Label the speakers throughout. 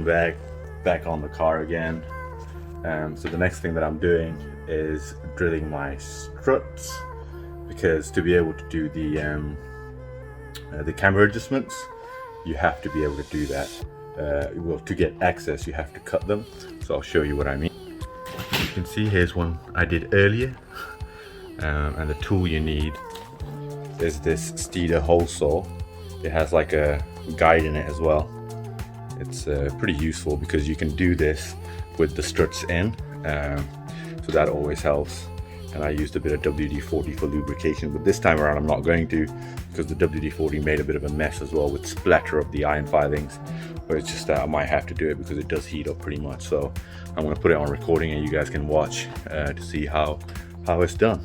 Speaker 1: back on the car again. So the next thing that I'm doing is drilling my struts, because to be able to do the camber adjustments, you have to be able to do that. Well, to get access, you have to cut them. So I'll show you what I mean. You can see here's one I did earlier, and the tool you need is this Steeda hole saw. It has like a guide in it as well. It's pretty useful because you can do this with the struts in, so that always helps. And I used a bit of WD-40 for lubrication, but this time around I'm not going to, because the WD-40 made a bit of a mess as well with splatter of the iron filings. But it's just that I might have to do it because it does heat up pretty much. So I'm going to put it on recording and you guys can watch to see how it's done.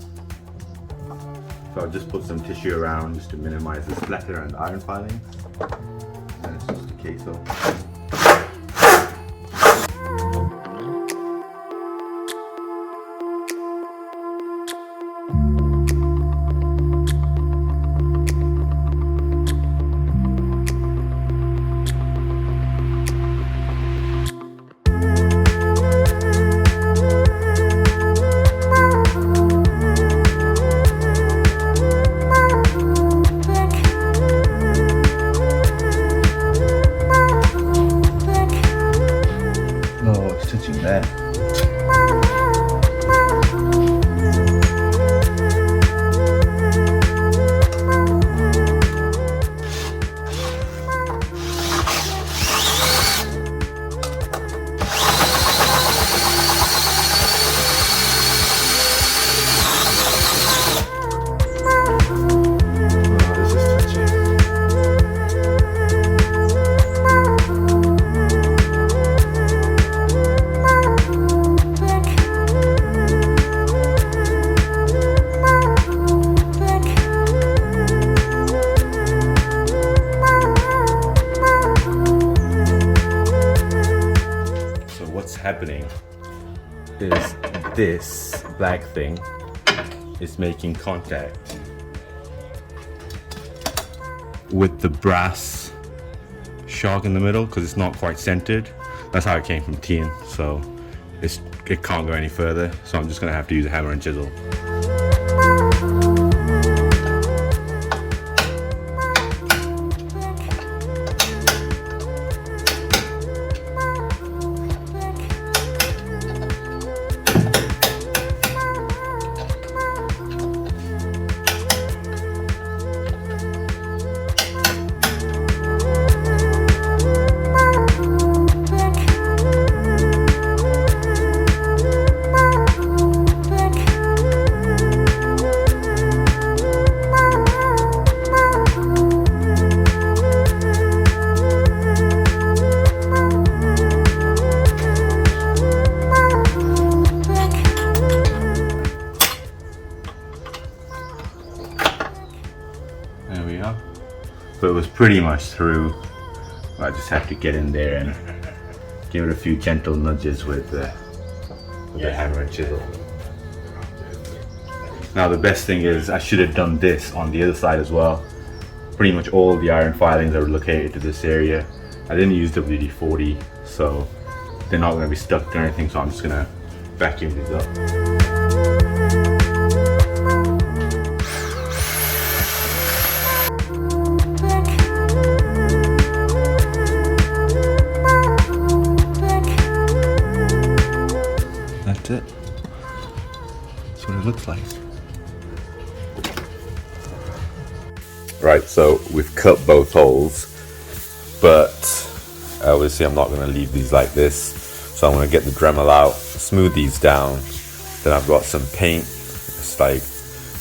Speaker 1: So I'll just put some tissue around just to minimize the splatter and the iron filings. And it's just a case of that. Happening is this black thing is making contact with the brass shock in the middle because it's not quite centered. That's how it came from Tein, so it can't go any further, so I'm just gonna have to use a hammer and chisel. There we are. So it was pretty much through. I just have to get in there and give it a few gentle nudges with the hammer and chisel. Now the best thing is I should have done this on the other side as well. Pretty much all the iron filings are located to this area. I didn't use WD-40, so they're not going to be stuck to anything, so I'm just going to vacuum these up. That's it. That's what it looks like. Right, so we've cut both holes, but obviously I'm not going to leave these like this, so I'm going to get the Dremel out, smooth these down. Then I've got some paint. It's like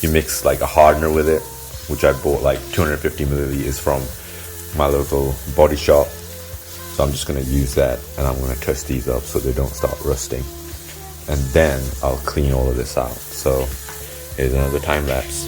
Speaker 1: you mix like a hardener with it, which I bought like 250 milliliters from my local body shop. So I'm just going to use that, and I'm going to touch these up so they don't start rusting, and then I'll clean all of this out. So here's another time lapse.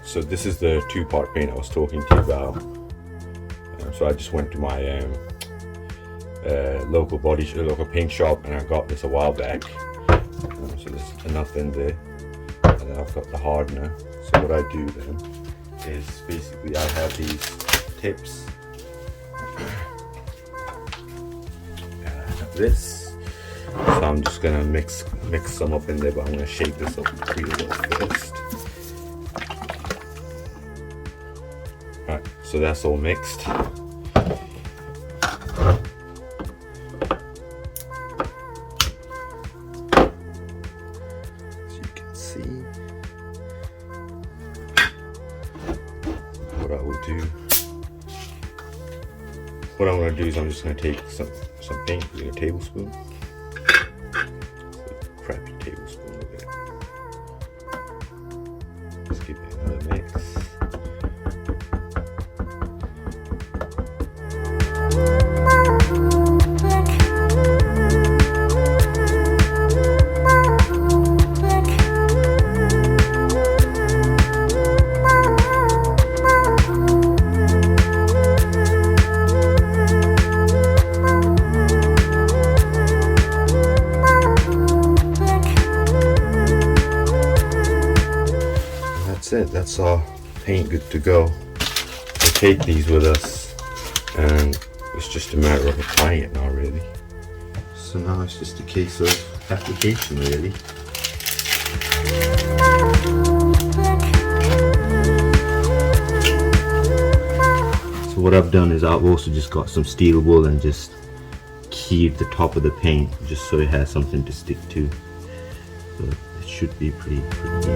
Speaker 1: So this is the two-part paint I was talking to you about. So I just went to my local paint shop, and I got this a while back. So there's enough in there, and then I've got the hardener. So what I do then is basically I have these tips. This. So I'm just gonna mix some up in there, but I'm gonna shake this up with Coilovers first. Alright, so that's all mixed. As you can see, what I'm gonna do is I'm just gonna take some paint with a tablespoon. Crappy tablespoon of it. Let's give it another mix. That's our paint good to go. We'll take these with us, and it's just a matter of applying it now, really. So now it's just a case of application, really. So what I've done is I've also just got some steel wool and just keyed the top of the paint just so it has something to stick to. So it should be pretty easy.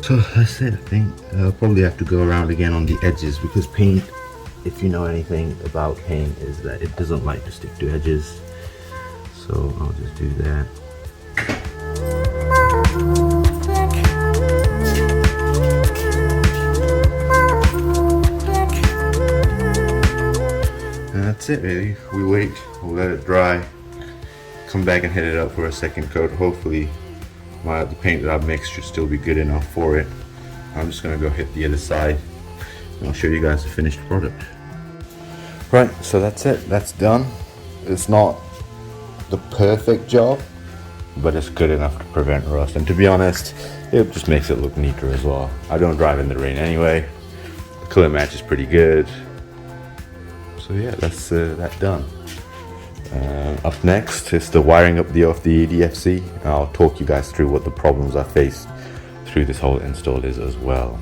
Speaker 1: So that's it. I think I'll probably have to go around again on the edges, because paint, if you know anything about paint, is that it doesn't like to stick to edges. So I'll just do that. And that's it, really. We wait, we'll let it dry, come back and hit it up for a second coat. Hopefully the paint that I've mixed should still be good enough for it. I'm just gonna go hit the other side, and I'll show you guys the finished product. Right, so that's it, that's done. It's not the perfect job, but it's good enough to prevent rust, and to be honest, it just makes it look neater as well. I don't drive in the rain anyway. The color match is pretty good. So yeah, that's that done. Up next is the wiring up of the DFC. I'll talk you guys through what the problems I faced through this whole install is as well.